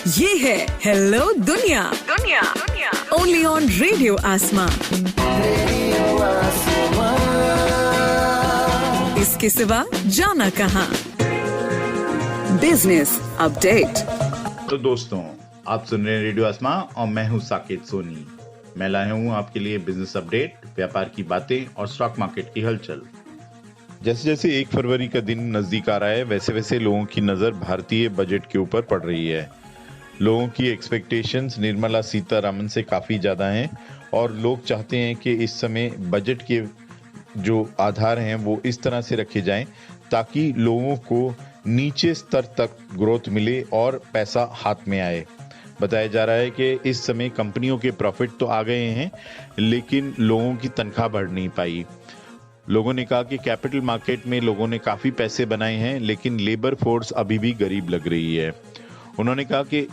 ये है हेलो दुनिया ओनली ऑन रेडियो आसमां। इसके सिवा जाना कहाँ। Business update. तो दोस्तों, आप सुन रहे हैं रेडियो आसमां और मैं हूं साकेत सोनी। मैं लाया हूं आपके लिए बिजनेस अपडेट, व्यापार की बातें और स्टॉक मार्केट की हलचल। जैसे जैसे 1 फरवरी का दिन नजदीक आ रहा है, वैसे वैसे लोगों की नजर भारतीय बजट के ऊपर पड़ रही है। लोगों की एक्सपेक्टेशंस निर्मला सीतारामन से काफी ज्यादा हैं और लोग चाहते हैं कि इस समय बजट के जो आधार हैं वो इस तरह से रखे जाएं ताकि लोगों को नीचे स्तर तक ग्रोथ मिले और पैसा हाथ में आए। बताया जा रहा है कि इस समय कंपनियों के प्रॉफिट तो आ गए हैं, लेकिन लोगों की तनख्वाह बढ़ नहीं पाई। लोगों ने कहा कि कैपिटल मार्केट में लोगों ने काफी पैसे बनाए हैं, लेकिन लेबर फोर्स अभी भी गरीब लग रही है। उन्होंने कहा कि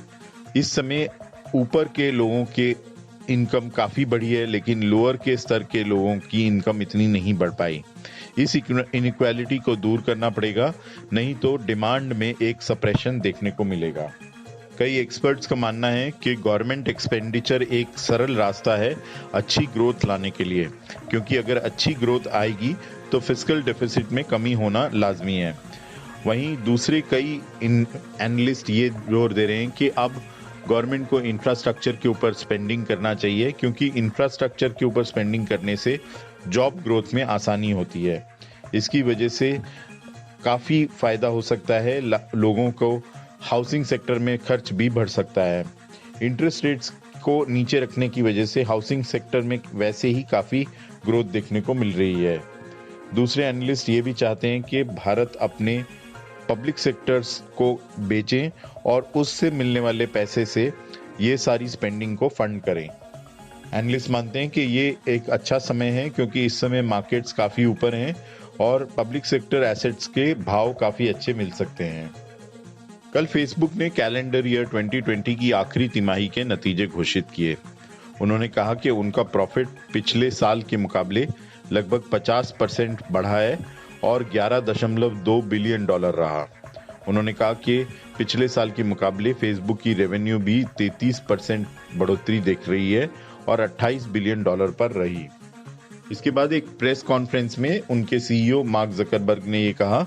इस समय ऊपर के लोगों के इनकम काफी बढ़ी है, लेकिन लोअर के स्तर के लोगों की इनकम इतनी नहीं बढ़ पाई। इस इनइक्वालिटी को दूर करना पड़ेगा, नहीं तो डिमांड में एक सप्रेशन देखने को मिलेगा। कई एक्सपर्ट्स का मानना है कि गवर्नमेंट एक्सपेंडिचर एक सरल रास्ता है अच्छी ग्रोथ लाने के लिए, क्योंकि अगर अच्छी ग्रोथ आएगी तो फिस्कल डेफिसिट में कमी होना लाजमी है। वहीं दूसरे कई एनालिस्ट ये जोर दे रहे हैं कि अब गवर्नमेंट को इंफ्रास्ट्रक्चर के ऊपर स्पेंडिंग करना चाहिए, क्योंकि इंफ्रास्ट्रक्चर के ऊपर स्पेंडिंग करने से जॉब ग्रोथ में आसानी होती है। इसकी वजह से काफ़ी फ़ायदा हो सकता है, लोगों को हाउसिंग सेक्टर में खर्च भी बढ़ सकता है। इंटरेस्ट रेट्स को नीचे रखने की वजह से हाउसिंग सेक्टर में वैसे ही काफ़ी ग्रोथ देखने को मिल रही है। दूसरे एनालिस्ट ये भी चाहते हैं कि भारत अपने पब्लिक सेक्टर्स को बेचें और उससे मिलने वाले पैसे से ये सारी स्पेंडिंग को फंड करें। एनालिस्ट मानते हैं कि ये एक अच्छा समय है, क्योंकि इस समय मार्केट्स काफ़ी ऊपर हैं और पब्लिक सेक्टर एसेट्स के भाव काफ़ी अच्छे मिल सकते हैं। कल फेसबुक ने कैलेंडर ईयर 2020 की आखिरी तिमाही के नतीजे घोषित किए। उन्होंने कहा कि उनका प्रॉफिट पिछले साल के मुकाबले लगभग 50% बढ़ा है और $11.2 बिलियन रहा। उन्होंने कहा कि पिछले साल के मुकाबले फेसबुक की रेवेन्यू भी 33% बढ़ोतरी दिख रही है और $28 बिलियन पर रही। इसके बाद एक प्रेस कॉन्फ्रेंस में उनके सीईओ मार्क जकरबर्ग ने ये कहा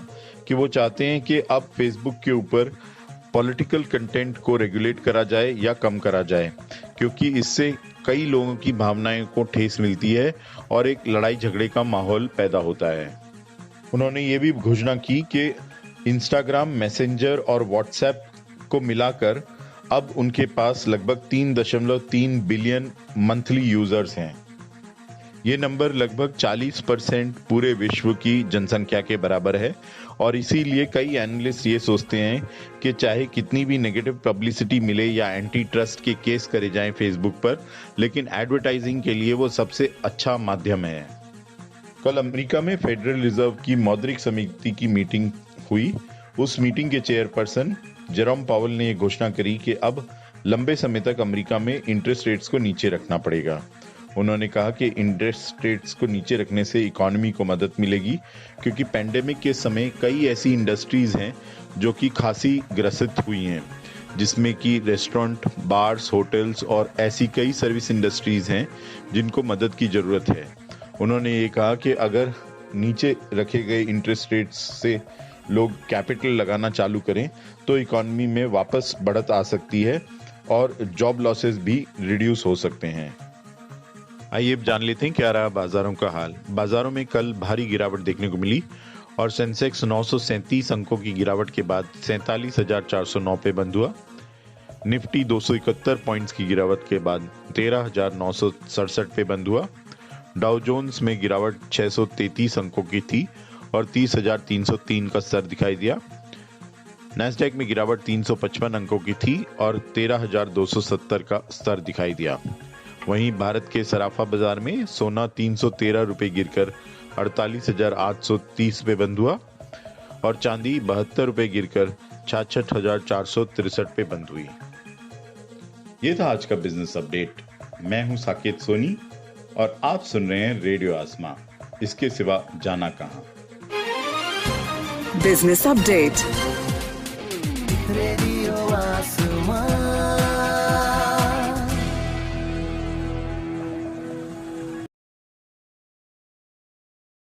कि वो चाहते हैं कि अब फेसबुक के ऊपर पॉलिटिकल कंटेंट को रेगुलेट करा जाए या कम करा जाए, क्योंकि इससे कई लोगों की भावनाएं को ठेस मिलती है और एक लड़ाई झगड़े का माहौल पैदा होता है। उन्होंने ये भी घोषणा की कि इंस्टाग्राम, मैसेंजर और व्हाट्सएप को मिलाकर अब उनके पास लगभग 3.3 बिलियन मंथली यूजर्स हैं। ये नंबर लगभग 40% पूरे विश्व की जनसंख्या के बराबर है और इसीलिए कई एनालिस्ट ये सोचते हैं कि चाहे कितनी भी नेगेटिव पब्लिसिटी मिले या एंटी ट्रस्ट के केस करे जाएं फेसबुक पर, लेकिन एडवर्टाइजिंग के लिए वो सबसे अच्छा माध्यम है। कल अमेरिका में फेडरल रिजर्व की मौद्रिक समिति की मीटिंग हुई। उस मीटिंग के चेयरपर्सन जेरोम पावेल ने ये घोषणा करी कि अब लंबे समय तक अमेरिका में इंटरेस्ट रेट्स को नीचे रखना पड़ेगा। उन्होंने कहा कि इंटरेस्ट रेट्स को नीचे रखने से इकोनॉमी को मदद मिलेगी, क्योंकि पैंडेमिक के समय कई ऐसी इंडस्ट्रीज हैं जो कि खासी ग्रसित हुई हैं, जिसमें कि रेस्टोरेंट, बार्स, होटल्स और ऐसी कई सर्विस इंडस्ट्रीज हैं जिनको मदद की ज़रूरत है। उन्होंने ये कहा कि अगर नीचे रखे गए इंटरेस्ट रेट्स से लोग कैपिटल लगाना चालू करें तो इकोनॉमी में वापस बढ़त आ सकती है और जॉब लॉसेस भी रिड्यूस हो सकते हैं। आइए अब जान लेते हैं क्या रहा बाजारों का हाल। बाजारों में कल भारी गिरावट देखने को मिली और सेंसेक्स 937 अंकों की गिरावट के बाद 47,409 पे बंद हुआ। निफ्टी 271 पॉइंट्स की गिरावट के बाद 13,967 पे बंद हुआ। डाउ जोन्स में गिरावट 633 अंकों की थी और 30,303 का स्तर दिखाई दिया। नैस्डैक में गिरावट 355 अंकों की थी और 13,270 का स्तर दिखाई दिया। वहीं भारत के सराफा बाजार में सोना 313 रुपए गिरकर 48,830 पे बंद हुआ और चांदी 72 रुपए गिरकर 66,463 पे बंद हुई। ये था आज का बिजनेस अपडेट। मैं हूं साकेत सोनी और आप सुन रहे हैं रेडियो आसमां। इसके सिवा जाना कहां। Business update radio